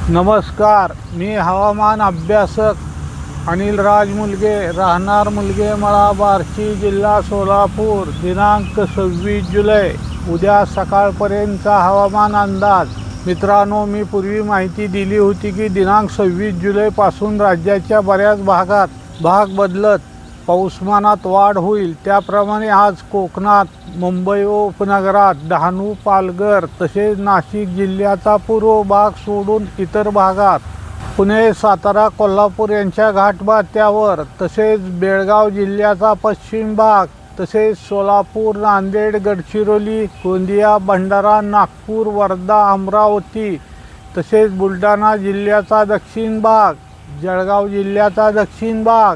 नमस्कार, मी हवामान अभ्यासक अनिल राज मुलगे, राहणार मुलगे मळा, बार्शी, जिल्हा सोलापूर. दिनांक 26 जुलै. उद्या सकाळपर्यंतचा हवामान अंदाज. मित्रांनो, मी पूर्वी माहिती दिली होती की दिनांक 26 जुलैपासून राज्याच्या बऱ्याच भागात भाग बदलत पाऊसमानात वाढ होईल. त्याप्रमाणे आज कोकणात, मुंबई व उपनगरात, डहाणू, पालघर तसेच नाशिक जिल्ह्याचा पूर्व भाग सोडून इतर भागात, पुणे, सातारा, कोल्हापूर यांच्या घाटमाथ्यावर तसेच बेळगाव जिल्ह्याचा पश्चिम भाग तसेच सोलापूर, नांदेड, गडचिरोली, गोंदिया, भंडारा, नागपूर, वर्धा, अमरावती तसेच बुलढाणा जिल्ह्याचा दक्षिण भाग, जळगाव जिल्ह्याचा दक्षिण भाग,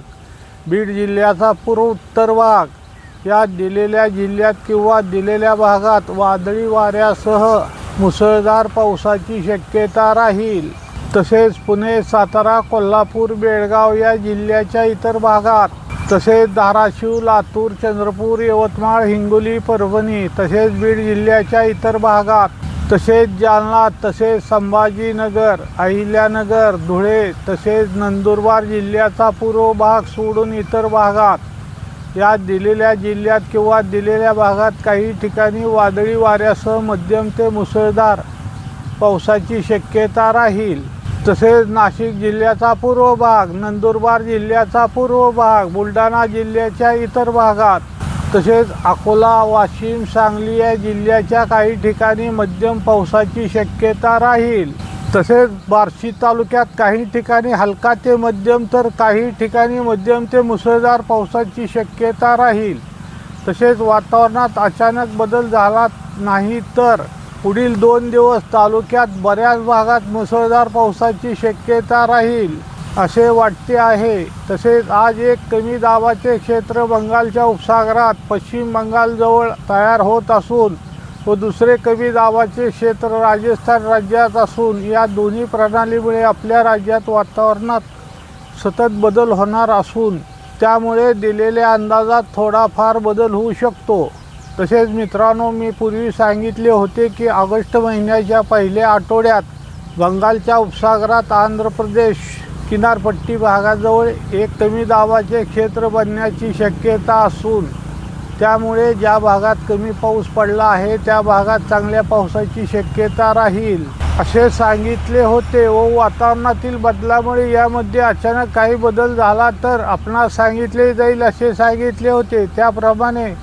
बीड जिल्ह्याचा पूर्व उत्तर भाग या दिलेल्या जिल्ह्यात किंवा दिलेल्या भागात वादळी वाऱ्यासह मुसळधार पावसाची शक्यता राहील. तसेच पुणे, सातारा, कोल्हापूर, बेळगाव या जिल्ह्याच्या इतर भागात तसेच धाराशिव, लातूर, चंद्रपूर, यवतमाळ, हिंगोली, परभणी तसेच बीड जिल्ह्याच्या इतर भागात तसेच जालना तसेच संभाजीनगर, अहिल्यानगर, धुळे तसेच नंदुरबार जिल्ह्याचा पूर्व भाग सोडून इतर भागात या दिलेल्या जिल्ह्यात किंवा दिलेल्या भागात काही ठिकाणी वादळी वाऱ्यासह मध्यम ते मुसळधार पावसाची शक्यता राहील. तसेच नाशिक जिल्ह्याचा पूर्व भाग, नंदुरबार जिल्ह्याचा पूर्व भाग, बुलढाणा जिल्ह्याच्या इतर भागात तसेच अकोला, वाशिम, सांगली या जिल्ह्याच्या काही ठिकाणी मध्यम पावसाची शक्यता राहील. तसेच बार्शी तालुक्यात काही ठिकाणी हलका ते मध्यम तर काही ठिकाणी मध्यम ते मुसळधार पावसाची शक्यता राहील. तसेच वातावरणात अचानक बदल झाला नाही तर पुढील 2 दिवस तालुक्यात बऱ्याच भागात मुसळधार पावसाची शक्यता राहील असे वाटते आहे. तसेच आज एक कमी दाबाचे क्षेत्र बंगालच्या उपसागरात पश्चिम बंगालजवळ तयार होत असून व दुसरे कमी दाबाचे क्षेत्र राजस्थान राज्यात असून या दोन्ही प्रणालीमुळे आपल्या राज्यात वातावरणात सतत बदल होणार असून त्यामुळे दिलेल्या अंदाजात थोडाफार बदल होऊ शकतो. तसेच मित्रांनो, मी पूर्वी सांगितले होते की ऑगस्ट महिन्याच्या पहिल्या आठवड्यात बंगालच्या उपसागरात आंध्र प्रदेश किनारपट्टी भागाजवळ एक कमी दाबाचे क्षेत्र बनण्याची शक्यता असून त्यामुळे ज्या भागात कमी पाऊस पडला आहे त्या भागात चांगल्या पावसाची शक्यता राहील असे सांगितले होते. व वातावरणातील बदलामुळे यामध्ये अचानक काही बदल झाला तर आपणास सांगितले जाईल असे सांगितले होते. त्याप्रमाणे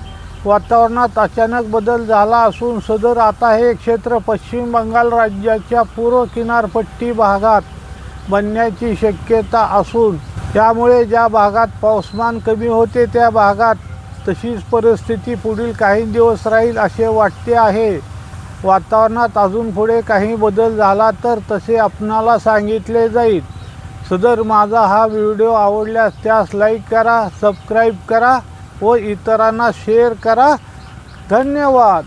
वातावरणात अचानक बदल झाला असून सदर आता हे क्षेत्र पश्चिम बंगाल राज्याच्या पूर्व किनारपट्टी भागात बनण्याची शक्यता असून त्यामुळे ज्या भागात पाऊसमान कमी होते त्या भागात तशीच परिस्थिती पुढील काही दिवस राहील असे वाटते आहे. वातावरणात अजून पुढे काही बदल झाला तर तसे आपणाला सांगितले जाईल. सदर माझा हा व्हिडिओ आवडल्यास त्यास लाईक करा, सबस्क्राईब करा व इतरांना शेअर करा. धन्यवाद.